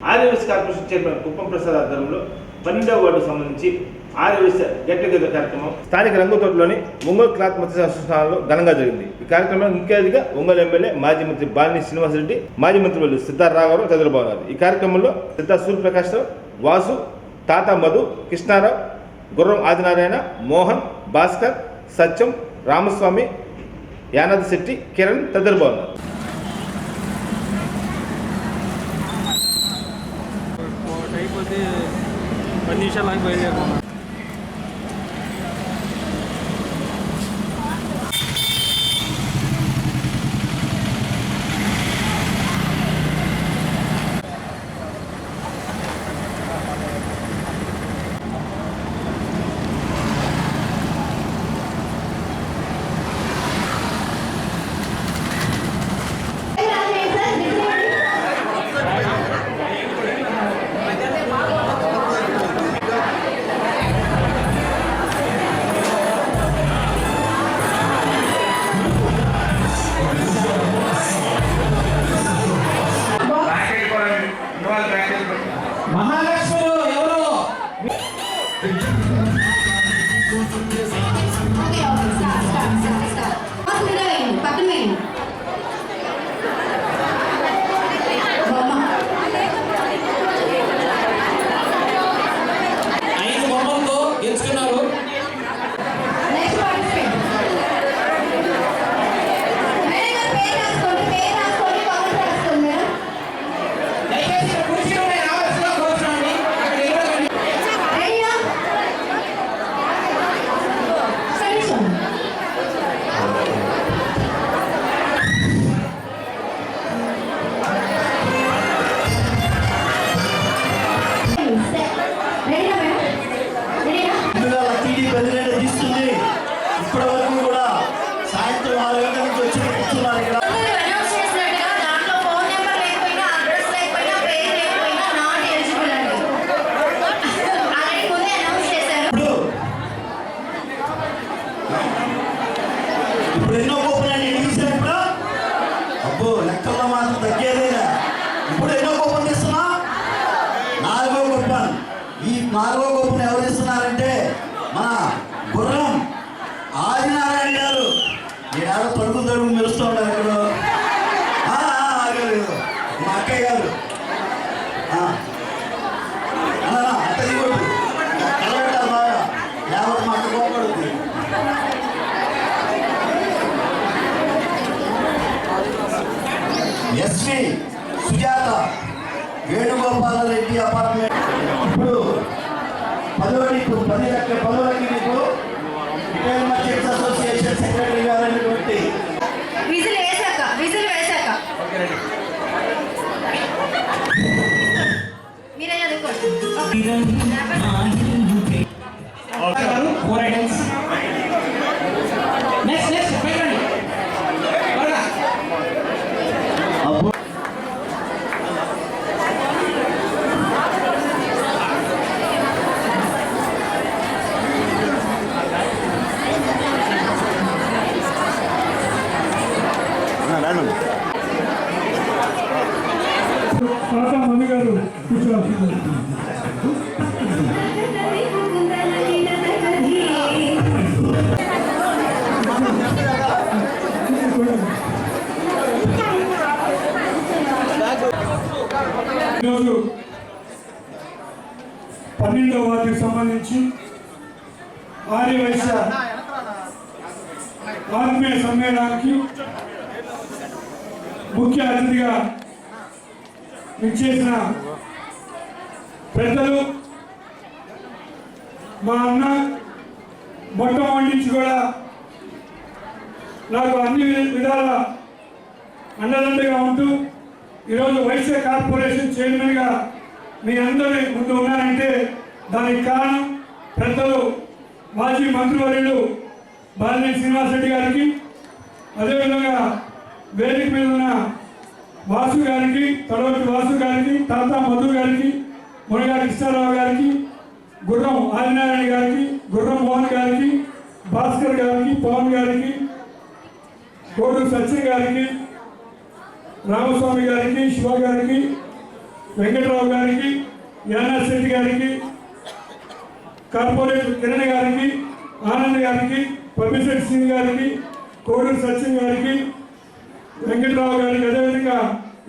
Aryavysya corporation chairman Kuppam Prasad ఆధ్వర్యంలో 12వ వార్డుకు సంబంధించి ఆర్యవైశ్య గెట్ టుగెదర్ కార్యక్రమం స్థానిక రంగుతోటలోని ఒంగోలు క్లాత్ మత్స్య సంస్థానంలో ఘనంగా జరిగింది. ఈ కార్యక్రమంలో ముఖ్య అతిథిగా ఒంగోలు ఎమ్మెల్యే మాజీ మంత్రి బాలినేని శ్రీనివాసరెడ్డి, మాజీ మంత్రి సిద్ధార్థ రాఘవరావు తదితరులు పాల్గొన్నారు. ఈ కార్యక్రమంలో సిద్ధార్థ సూర్యప్రకాశ్రావు, వాసు, తాతా మధు, కృష్ణారావు, గుర్రం ఆదినారాయణ, మోహన్, భాస్కర్, సత్యం, రామస్వామి, యానాథ్ శెట్టి, కిరణ్ తదితరులు పాల్గొన్నారు. అయిపోతే 10 నిమిషాలు ఆగి బయలుదేరుకున్నాం. లెక్కల్లో మాత్రం తగ్గేదేనా. ఇప్పుడు ఎన్నో గొప్పలు ఇస్తున్నా, 4వ గొప్ప. ఈ 4వ గొప్పను ఎవరు ఇస్తున్నారంటే మన గుర్రం ఆదినారాయణ గారు. ఏడాది తడుపు మెరుస్తూ ఉంటారు ఇక్కడ. మా అక్కయ్య గారు అత్తది కూడా కలబెట్టారు బాగా, లేకపోతే మా అక్క కోపడుతుంది. SV Sujatha Venugopala Reddy apartment. ఇప్పుడు 10 నీకు రిటైల్ మర్చెంట్స్ అసోసియేషన్ సెక్రటరీ గారైనటువంటి విజిల్ వేశాక మీరే చదువుకోండి. తాతా మధు గారు కూర్చోవాలి. ఈరోజు 12వ వార్డుకి సంబంధించి ఆర్యవైశ్య ఆత్మీయ సమ్మేళనానికి ముఖ్య అతిథిగా విచ్చేసిన పెద్దలు, మా అన్న మొట్టమొదటి నుంచి కూడా నాకు అన్ని విధాల అండదండగా ఉంటూ ఈరోజు వైశ్య కార్పొరేషన్ చైర్మన్గా మీ అందరి ముందు ఉన్నారంటే దానికి కారణం పెద్దలు మాజీ మంత్రివర్యులు బాలినేని శ్రీనివాసరెడ్డి గారికి, అదేవిధంగా వేదిక మీద ఉన్న వాసు గారికి, తడవటి వాసు గారికి, తాతా మధు గారికి, మునగా కృష్ణారావు గారికి, గుర్రం ఆదినారాయణ గారికి, గుర్రం మోహన్ గారికి, భాస్కర్ గారికి, పవన్ గారికి, కోడు సత్య గారికి, రామస్వామి గారికి, శివ గారికి, వెంకటరావు గారికి, ఎన్ఎస్ రెడ్డి గారికి, కార్పొరేటర్ కిరణ్ గారికి, ఆనంద్ గారికి, పబ్లిసిటీ సింగ్ గారికి, కోడూరు సత్యం గారికి, వెంకటరావు గారికి, అదేవిధంగా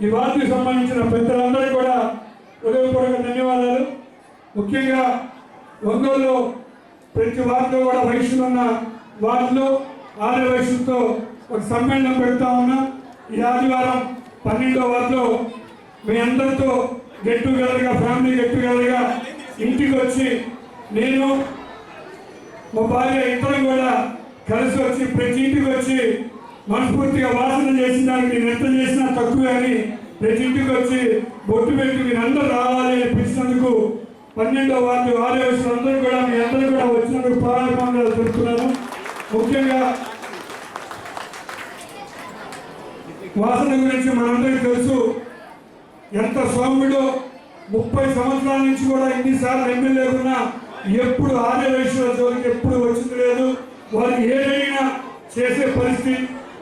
ఈ వార్డుకి సంబంధించిన పెద్దలందరికీ కూడా హృదయపూర్వక ధన్యవాదాలు. ముఖ్యంగా ఒంగోలులో ప్రతి వార్డులో కూడా వయసులో ఉన్న వార్డులో ఆర్య వయసుతో ఒక సమ్మేళనం పెడతా ఉన్నాం. ఈ ఆదివారం 12వ వార్డులో మీ అందరితో గెట్ టుగెదర్గా, ఫ్యామిలీ గెట్ టుగెదర్గా ఇంటికి వచ్చి నేను మా భార్య ఇద్దరం కూడా కలిసి వచ్చి ప్రతి ఇంటికి వచ్చి మనస్ఫూర్తిగా వాసన చేసిన దానికి నేను ఎంత చేసినా తక్కువే అని ప్రతి ఇంటికి వచ్చి బొట్టు పెట్టి మీరు అందరూ రావాలి అని పిలిచినందుకు 12వ వార్డు ఆర్య వయసులో అందరూ కూడా మీ అందరూ కూడా వచ్చినందుకు ప్రారంభంగా తెలుపుతున్నాను. ముఖ్యంగా వాసన గురించి మనందరికీ తెలుసు, ఎంత సౌమ్యుడో. 30 సంవత్సరాల నుంచి కూడా ఎన్నిసార్లు ఎమ్మెల్యే ఉన్నా ఎప్పుడు ఆర్య వయసుల జోలికి ఎప్పుడు వచ్చింది లేదు. వారికి ఏదైనా చేసే పరిస్థితి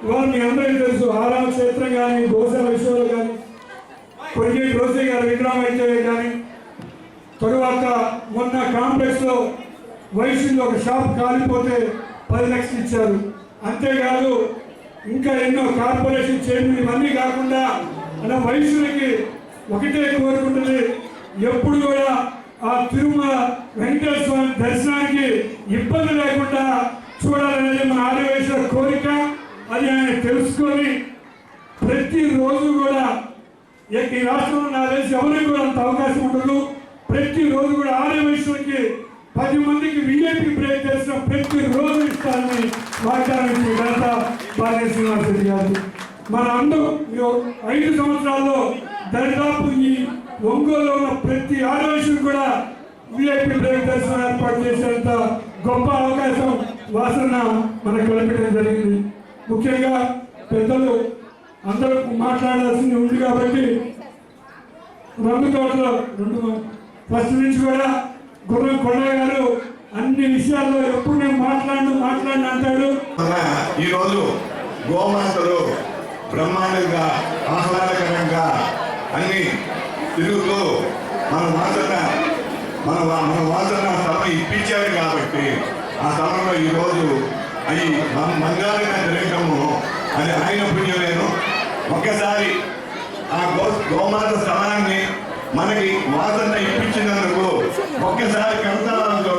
ఇవాళ మీ అందరికీ తెలుసు. ఆరామ క్షేత్రం కానీ, గోశాల విషయంలో కానీ, కొరిగే రోసే గారి విగ్రహం అయితే కానీ, తరువాత మొన్న కాంప్లెక్స్లో వయసులో ఒక షాప్ కాలిపోతే 10 లక్షలు ఇచ్చారు. అంతేకాదు ఇంకా ఎన్నో కార్పొరేషన్ చైర్మన్ ఇవన్నీ కాకుండా మన వయసులకి ఒకటే కోరుకుంటుంది, ఎప్పుడు కూడా ఆ తిరుమల వెంకటేశ్వర స్వామి దర్శనానికి ఇబ్బంది లేకుండా చూడాలనేది మన ఆర్య వయసుల కోరిక. అది ఆయన తెలుసుకొని ప్రతిరోజు కూడా ఈ రాష్ట్రంలో నా తెలిసి ఎవరికి కూడా అంత అవకాశం ఉండదు. ప్రతిరోజు కూడా ఆర్య వయసులకి 10 మందికి విఐపి బ్రేక్ చేసిన ప్రతిరోజు ఇస్తారని వాగ్దానం ఇచ్చిన ఘనత బాలినేని శ్రీనివాసరెడ్డి గారు. మన అందరూ 5 సంవత్సరాల్లో దరిదాపు ఈ ఒంగోలులో ఉన్న ప్రతి ఆర్య వయసుకు కూడా విఐపి బ్రేక్ దర్శనం ఏర్పాటు చేసేంత గొప్ప అవకాశం వాసన మనకు కల్పించడం జరిగింది. ముఖ్యంగా పెద్దలు అందరూ మాట్లాడాల్సింది ఉంది కాబట్టి రంగు తోటలో ఫస్ట్ నుంచి కూడా గుర్రం కొండ గారు అన్ని విషయాల్లో ఎప్పుడు నేను మాట్లాడిన అంటాడు. ఈరోజు గోమాతలు బ్రహ్మాండంగా ఆహ్లాదకరంగా అన్ని తిరుగుతూ మన వాసన సభ ఇప్పించారు కాబట్టి ఆ సభలో ఈరోజు అవి బంగారంగా తిరగటము అది ఆయన పుణ్యమేను. ఒక్కసారి ఆ గోమాత స్థలాన్ని మనకి వాసన ఇప్పించినందుకు ఒక్కసారి కర్తాలతో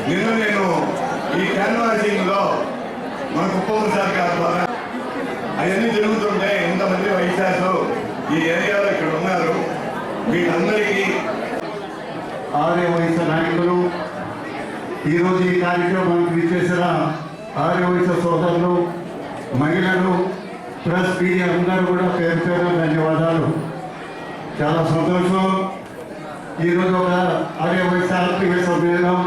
నిన్న నేను ఈ క్యాన్వాసింగ్ లో మన కుప్పసారి గారి ద్వారా అవన్నీ జరుగుతుంటే ఎంతమంది వైశాఖు ఈ ఏరియాలో ఇక్కడ ఉన్నారు. వీళ్ళందరికీ ఆర్య వయసు నాయకులు, ఈరోజు ఈ కార్యక్రమానికి విచ్చేసిన ఆర్య వయసు సోదరులు, మహిళలు, ప్రెస్ మీడియా అందరూ కూడా పేరు పేరు ధన్యవాదాలు. చాలా సంతోషం. ఈరోజు ఒక ఆర్య వయసు ఆత్మీయ సమ్మేళనం,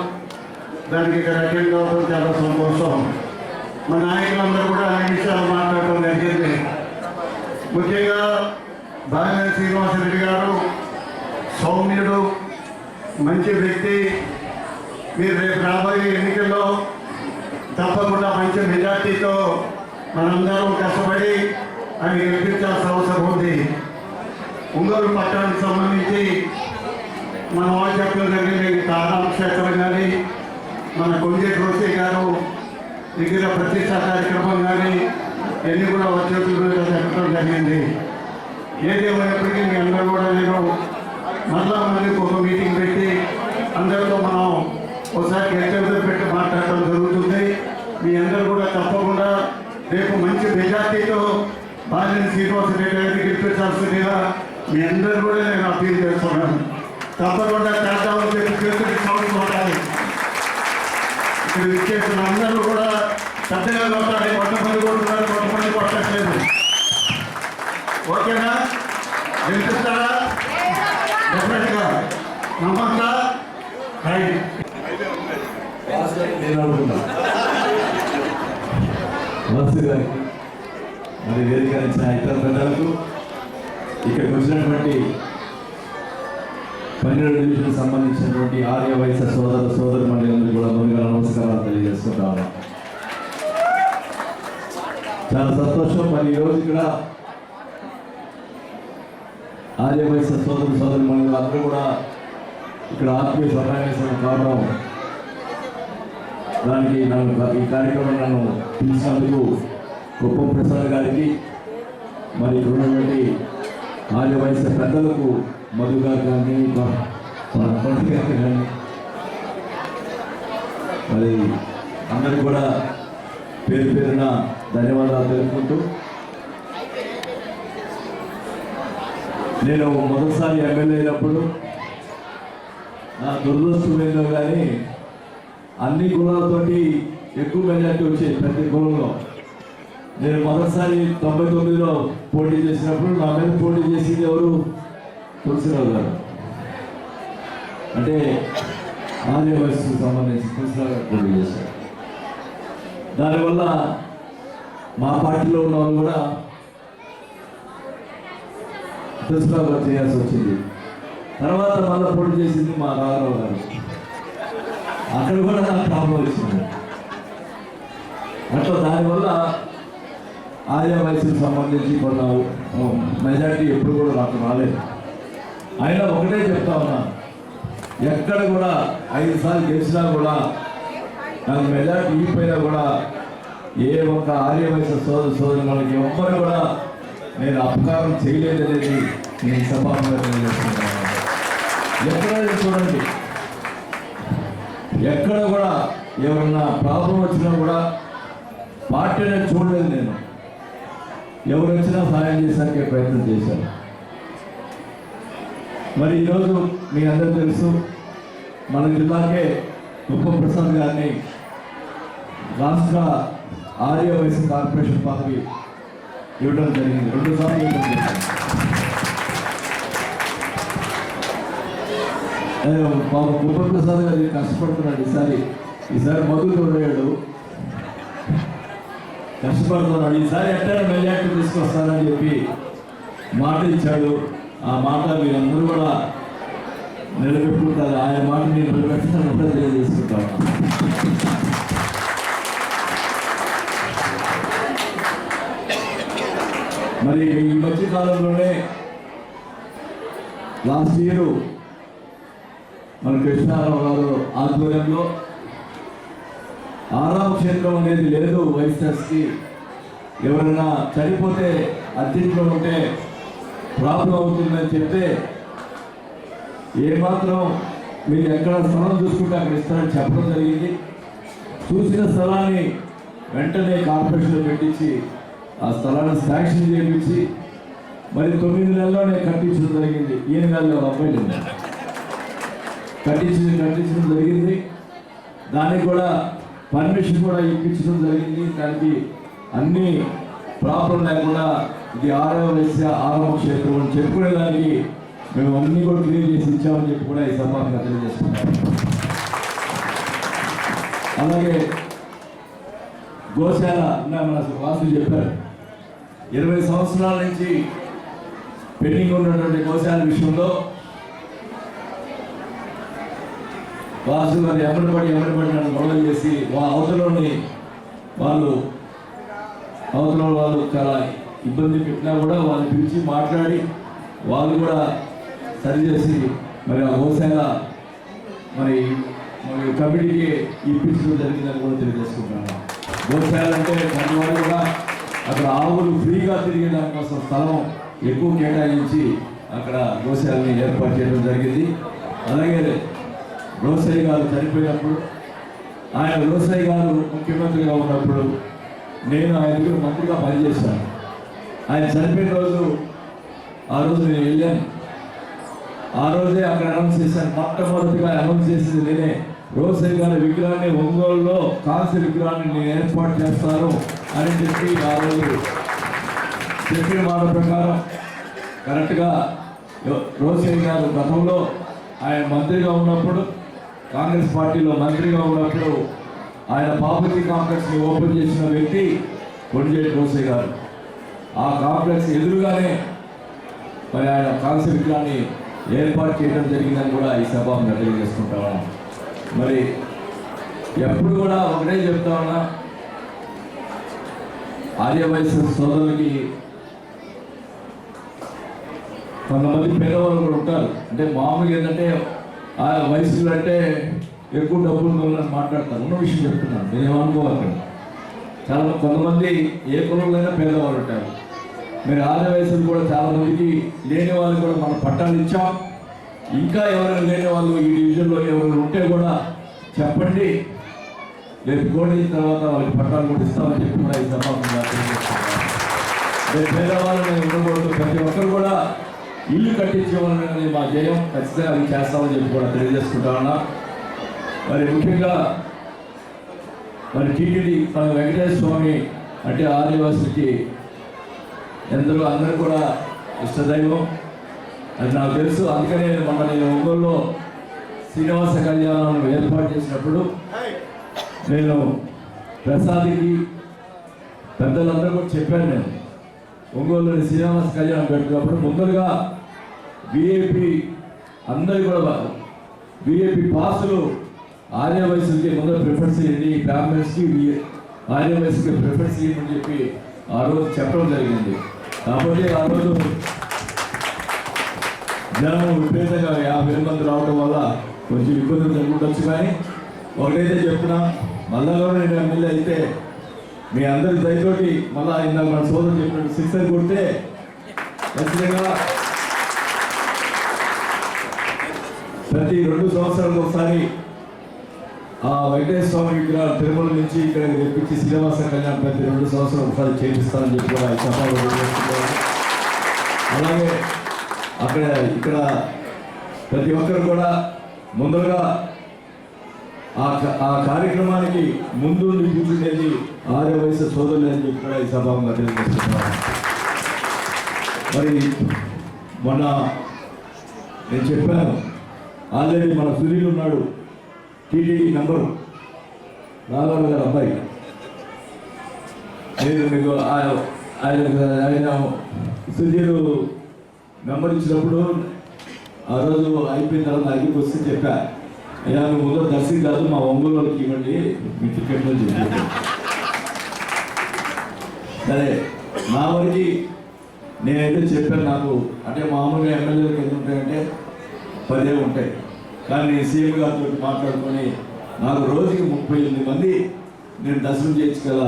దానికి ఇక్కడ అటెండ్ అవ్వడం చాలా సంతోషం. మా నాయకులందరూ కూడా అన్ని విషయాలు మాట్లాడటం జరిగింది. ముఖ్యంగా బాలినేని శ్రీనివాసరెడ్డి గారు సౌమ్యుడు, మంచి వ్యక్తి. మీరు రేపు రాబోయే ఎన్నికల్లో తప్పకుండా మంచి మెజార్టీతో మనందరం కష్టపడి ఆయన గెలిపించాల్సిన అవసరం ఉంది. ఒంగోలు పట్టణానికి సంబంధించి మన వాళ్ళు చెప్పడం జరిగింది. ఆరామ క్షేత్రం కానీ, మన కొంజేటి రోసే గారు దగ్గర ప్రతిష్టా కార్యక్రమం కానీ ఎన్ని కూడా వచ్చేట్లు చెప్పడం జరిగింది. ఏదేమైనప్పటికీ మీ అందరూ కూడా నేను మళ్ళీ ఒక మీటింగ్ పెట్టి అందరితో మనం ఒకసారి గెలిచేందుకు పెట్టి మాట్లాడటం జరుగుతుంది. మీ అందరూ కూడా తప్పకుండా రేపు మంచి మెజార్టీతో బాలినేని శ్రీనివాసరెడ్డి గారికి గెలిపించాల్సిందిగా మీ అందరూ కూడా నేను అప్పీల్ చేస్తున్నాను. తప్పకుండా చేద్దామని చెప్పి చేతులు సౌండ్ కొట్టాలి. ఇక్కడ విచ్చేసిన అందరూ కూడా పెద్దగా కొట్టాలి. కొంతమంది కొట్టున్నారు, కొంతమంది కొట్టట్లేదు. ఓకేనా? గెలిపిస్తారా? డెఫినెట్గా నమ్మకంగా రైట్. నేను అనుకున్నా వాసు గారికి, మరి వేదిక ఇచ్చిన ఇతర పెద్దలకు, ఇక్కడికి వచ్చినటువంటి 12 డివిజన్ సంబంధించినటువంటి ఆర్య వయసు సోదరు మండలందరూ కూడా ముందుగా నమస్కారాలు తెలియజేసుకుంటా ఉన్నాం. చాలా సంతోషం. మరి ఈరోజు ఇక్కడ ఆర్యవైశ్య సోదరులు అందరూ కూడా ఇక్కడ ఆత్మీయ సమావేశం కావడం, దానికి ఈ కార్యక్రమం నన్ను పిలిచినందుకు కుప్పం ప్రసాద్ గారికి, మరి ఇక్కడ ఉన్నటువంటి ఆర్యవైశ్య పెద్దలకు మధు గారు కానీ కానీ మరి అందరికీ కూడా పేరు పేరున ధన్యవాదాలు తెలుపుకుంటూ, నేను మొదటిసారి ఎమ్మెల్యే అయినప్పుడు నా దురదృష్టమేందో కానీ అన్ని కులాలతోటి ఎక్కువ మెజార్టీ వచ్చేది ప్రతి కులంలో. నేను మొదటిసారి 99లో పోటీ చేసినప్పుడు నా మీద పోటీ చేసింది ఎవరు? తులసిరావు గారు. అంటే ఆర్యవైశ్యకు సంబంధించి తులసిరావు గారు పోటీ చేశారు. దానివల్ల మా పార్టీలో ఉన్న వాళ్ళు కూడా తులసిరావు గారు చేయాల్సి వచ్చింది. తర్వాత మళ్ళీ పోటీ చేసింది మా రాఘరావు గారు. అక్కడ కూడా నాకు ప్రాబ్లం వచ్చింది. అట్లా దానివల్ల ఆర్యవైశ్యకు సంబంధించి కొంత మెజార్టీ ఎప్పుడు కూడా నాకు రాలేదు. అయినా ఒకటే చెప్తా ఉన్నా, ఎక్కడ కూడా 5 సార్లు గెలిచినా కూడా నాకు మెజార్టీ ఇవ్వకపోయినా కూడా ఏ ఒక్క ఆర్యవైశ్య సోదరు మనకి ఎవ్వరు కూడా నేను అపకారం చేయలేదనేది నేను సభాముగా తెలియజేస్తున్నాను. ఎక్కడైనా చూడండి, ఎక్కడ కూడా ఎవరన్నా ప్రాబ్లం వచ్చినా కూడా పార్టీ అనేది చూడలేదు. నేను ఎవరు వచ్చినా సహాయం చేసాకే ప్రయత్నం చేశాను. మరి ఈరోజు మీ అందరూ తెలుసు, మన జిల్లాకే కుప్పం ప్రసాద్ గారిని రాష్ట్ర ఆర్యవైశ్య కార్పొరేషన్ పదవి ఇవ్వడం జరిగింది. 2 సార్లు ఇవ్వడం జరిగింది. కుప్పం ప్రసాద్ గారు కష్టపడుతున్నాడు. ఈసారి మధు తోడయ్యాడు, కష్టపడుతున్నాడు. ఈసారి ఎట్లా మెజార్టీ తీసుకొస్తానని చెప్పి మాట ఇచ్చాడు. ఆ మాట మీరందరూ కూడా నిలబెట్టుకుంటారు. ఆయన మాట నేను నిలబెట్టాలని కూడా తెలియజేసుకుంటాను. మరి ఈ మధ్య కాలంలోనే లాస్ట్ ఇయర్ మన కృష్ణారావు గారు ఆధ్వర్యంలో 6వ క్షేత్రం అనేది లేదు వైశ్యస్కి. ఎవరైనా చనిపోతే అర్జెంట్లో ఉంటే ప్రాబ్లం అవుతుందని చెప్తే ఏమాత్రం మీరు ఎక్కడ స్థలం చూసుకుంటే అక్కడ ఇస్తారని చెప్పడం జరిగింది. చూసిన స్థలాన్ని వెంటనే కార్పొరేషన్లో పెట్టించి ఆ స్థలాన్ని శాంక్షన్ చేయించి మరి 9 నెలల్లోనే కట్టించడం జరిగింది. ఈయన గారు అబ్బాయిలు కట్టించడం జరిగింది. దానికి కూడా పర్మిషన్ కూడా ఇప్పించడం జరిగింది. దానికి అన్ని ప్రాబ్లం లేకుండా ఇది ఆర్యవైశ్య ఆరంభ క్షేత్రం అని చెప్పుకునేదానికి మేము అన్ని కూడా క్లియర్ చేసి ఇచ్చామని చెప్పి కూడా ఈ సభగా తెలియజేస్తున్నాం. అలాగే గోశాల మన వాసు చెప్పారు, 20 సంవత్సరాల నుంచి పెండింగ్ ఉన్నటువంటి గోశాల విషయంలో వాసు గారు ఎవరిపడి నన్ను గొడవ చేసి అవతలని వాళ్ళు చాలా ఇబ్బంది పెట్టినా కూడా వాళ్ళు పిలిచి మాట్లాడి వాళ్ళు కూడా సరిచేసి మరి ఆ గోశాల మరి కమిటీకి ఇప్పించడం జరిగిందని కూడా తెలియజేసుకుంటున్నాను. గోశాల అంటే వాళ్ళు కూడా అక్కడ ఆవులు ఫ్రీగా తిరిగే దానికోసం స్థలం ఎక్కువ కేటాయించి అక్కడ గోశాలని ఏర్పాటు చేయడం జరిగింది. అలాగే రోసయ్య గారు చనిపోయినప్పుడు, ఆయన రోసయ్య గారు ముఖ్యమంత్రిగా ఉన్నప్పుడు నేను ఆయన దగ్గర మంత్రిగా పనిచేశాను. ఆయన చనిపోయిన రోజు ఆ రోజు నేను వెళ్ళాను. ఆ రోజే అక్కడ అనౌన్స్ చేశాను. మొట్టమొదటిగా అనౌన్స్ చేసింది నేనే. రోసయ్య గారి విగ్రహాన్ని ఒంగోలులో కాంస్య విగ్రహాన్ని నేను ఏర్పాటు చేస్తాను అని చెప్పి ఆ రోజు చెప్పిన మాట ప్రకారం కరెక్ట్గా రోసయ్య గారు గతంలో ఆయన మంత్రిగా ఉన్నప్పుడు, కాంగ్రెస్ పార్టీలో మంత్రిగా ఉన్నప్పుడు ఆయన బాపతి కాంప్లెక్స్ని ఓపెన్ చేసిన వ్యక్తి కొండేటి రోసయ్య గారు. ఆ కాంప్లెక్స్ ఎదురుగానే మరి ఆయన కాంస్య విగ్రహాన్ని ఏర్పాటు చేయడం జరిగిందని కూడా ఈ సభను తెలియజేసుకుంటాను. మరి ఎప్పుడు కూడా ఒకటే చెప్తా ఉన్నా, ఆర్యవైశ్య సోదరులకి కొంతమంది పేదవాళ్ళు కూడా ఉంటారు. అంటే మామూలుగా ఏంటంటే ఆ వయసులో అంటే ఎక్కువ డబ్బులు ఉన్నదని మాట్లాడతారు. ఉన్న విషయం చెప్తున్నాను, నేనేమనుకోవాలి. చాలా కొంతమంది ఏ కులంలోనైనా పేదవాళ్ళు ఉంటారు. మీరు ఆదాయ వయసులు కూడా చాలా మందికి లేని వాళ్ళకి కూడా మనం పట్టాలు ఇచ్చాం. ఇంకా ఎవరైనా లేని వాళ్ళు ఈ డివిజన్లో ఎవరైనా ఉంటే కూడా చెప్పండి, రేపు కోడిన తర్వాత వాళ్ళకి పట్టాలు కూడా ఇస్తామని చెప్పి కూడా ఈ సభాముగా తెలియజేస్తున్నాను. రేపు పేదవాళ్ళని ఉండకూడదు, ప్రతి ఒక్కరు కూడా ఇల్లు కట్టించేవాళ్ళని మా జయం, ఖచ్చితంగా అది చేస్తామని చెప్పి కూడా తెలియజేసుకుంటా ఉన్నా. మరి ముఖ్యంగా మరి టీటీడీ మన వెంకటేశ్వర స్వామి అంటే ఆదివాసులకి ఎందరో అందరూ కూడా ఇష్టదైవం, అది నాకు తెలుసు. అందుకనే మొన్న నేను ఒంగోలులో శ్రీనివాస కళ్యాణం ఏర్పాటు చేసినప్పుడు నేను ప్రసాద్కి పెద్దలందరూ కూడా చెప్పాను. నేను ఒంగోలులోని శ్రీనివాస కళ్యాణం పెట్టినప్పుడు ముందరగా విఐపి అందరికీ కూడా విఐపి పాసులు ఆర్య వయసులకి ముందర ప్రిఫరెన్స్ ఇవ్వండి, బ్రాహ్మణ్స్కి ఆర్య వయసుకి ప్రిఫరెన్స్ ఇవ్వమని చెప్పి ఆ రోజు చెప్పడం జరిగింది. కాబట్టి ఆ రోజు జనం విపరీతంగా 50 మంది రావడం వల్ల కొంచెం ఇబ్బందులు జరుగుతుండొచ్చు. కానీ ఒకటైతే చెప్తున్నా, మళ్ళా నేను ఎమ్మెల్యే అయితే మీ అందరి దయతోటి మళ్ళా ఇందాక మన సోదరు చెప్పినట్టు 6 అని కొడితే ఖచ్చితంగా ప్రతి 2 సంవత్సరాలకు ఒకసారి ఆ వెంకటేశ్వర స్వామి విగ్రహాలు తిరుమల నుంచి ఇక్కడ తెప్పించి శ్రీనివాస కళ్యాణం ప్రతి 2 సంవత్సరాలు ఒకసారి చేపిస్తానని చెప్పి కూడా ఈ సభలో చేస్తున్నాను. అలాగే అక్కడ ఇక్కడ ప్రతి ఒక్కరు కూడా ముందుగా ఆ కార్యక్రమానికి ముందు కూర్చుండేది ఆర్య వయసు సోదరులు అని చెప్పి కూడా ఈ సభంగా తెలియజేస్తున్నాను. మరి మొన్న నేను చెప్పాను, ఆల్రెడీ మన సునీల్ ఉన్నాడు, టీటీడీ నంబరు రాఘవ గారు అబ్బాయి. నేను మీకు ఆయన సునీల్ నెంబర్ ఇచ్చినప్పుడు ఆ రోజు అయిపోయిన తర్వాత దగ్గరికి వస్తే చెప్పా, అయ్యా నువ్వు ముందు దర్శనం కాదు మా ఒంగోలు వాళ్ళకి ఇవ్వండి మీ టికెట్లు చెప్పి. సరే నా వరకు నేనైతే చెప్పాను. నాకు అంటే మామూలుగా ఎమ్మెల్యేలకు ఎన్ని ఉంటాయంటే 10 ఉంటాయి. కానీ నేను సీఎం గారితో మాట్లాడుకొని నాకు రోజుకి 38 మంది నేను దర్శనం చేయించగల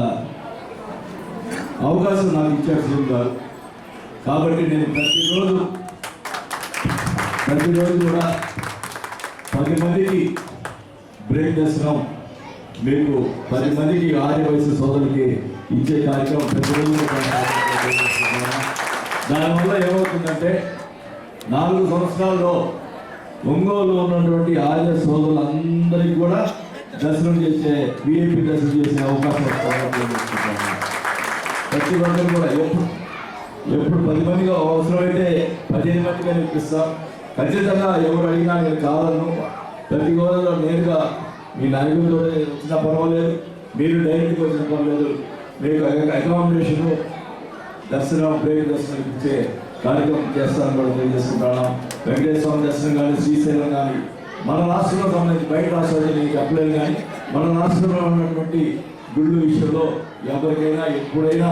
అవకాశం నాకు ఇచ్చారు సీఎం గారు. కాబట్టి నేను ప్రతిరోజు కూడా 10 మందికి బ్రేక్ దర్శనం, మీకు 10 మందికి ఆర్య వయసు సోదరులకి ఇచ్చే కార్యక్రమం ప్రతిరోజు. దానివల్ల ఏమవుతుందంటే 4 సంవత్సరాల్లో ఒంగోలు ఉన్నటువంటి ఆర్య సోదరులందరికీ కూడా దర్శనం చేసే విఐపి దర్శనం చేసే అవకాశం ప్రతి ఒక్కరు కూడా ఎప్పుడు 10 మందిగా అవసరమైతే 15 మందిగా ఇప్పిస్తాం. ఖచ్చితంగా ఎవరు అడిగినా నేను కావాలను. ప్రతి గోదావరిలో నేరుగా మీ నాయకులతో వచ్చినా పర్వాలేదు, మీరు డైరెక్ట్గా వచ్చిన పర్వాలేదు, మీకు అకామిడేషను దర్శనం బ్రేక్ దర్శనం ఇచ్చే కార్యక్రమం చేస్తానని కూడా తెలియజేసుకుంటున్నాం. వెంకటేశ్వర స్వామి దర్శనం కానీ, శ్రీశైలం కానీ, మన రాష్ట్రంలో సంబంధించి బయట రాష్ట్రాలు నేను చెప్పలేదు, కానీ మన రాష్ట్రంలో ఉన్నటువంటి గుళ్ళు విషయంలో ఎవరికైనా ఎప్పుడైనా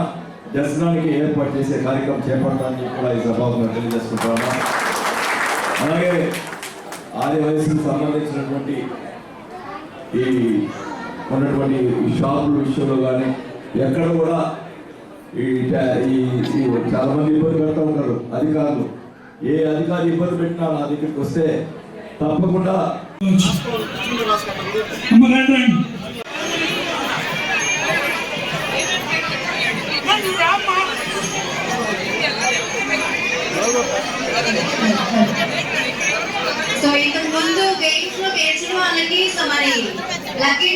దర్శనానికి ఏర్పాటు చేసే కార్యక్రమం చేపడతానని కూడా ఈ సభలో తెలియజేసుకుంటున్నాం. అలాగే ఆర్య వయసుకు సంబంధించినటువంటి ఈ ఉన్నటువంటి ఈ షాపుల విషయంలో కానీ ఎక్కడ కూడా ఈ చాలా మంది ఇబ్బంది పెడతా ఉంటారు అధికారులు. ఏ అధికారి ఇబ్బంది పెట్టినా నా దగ్గరికి వస్తే తప్పకుండా సో ఇంతకు ముందు గేమ్స్ లో గెలిచిన వాళ్ళకి సో మరి లక్కీ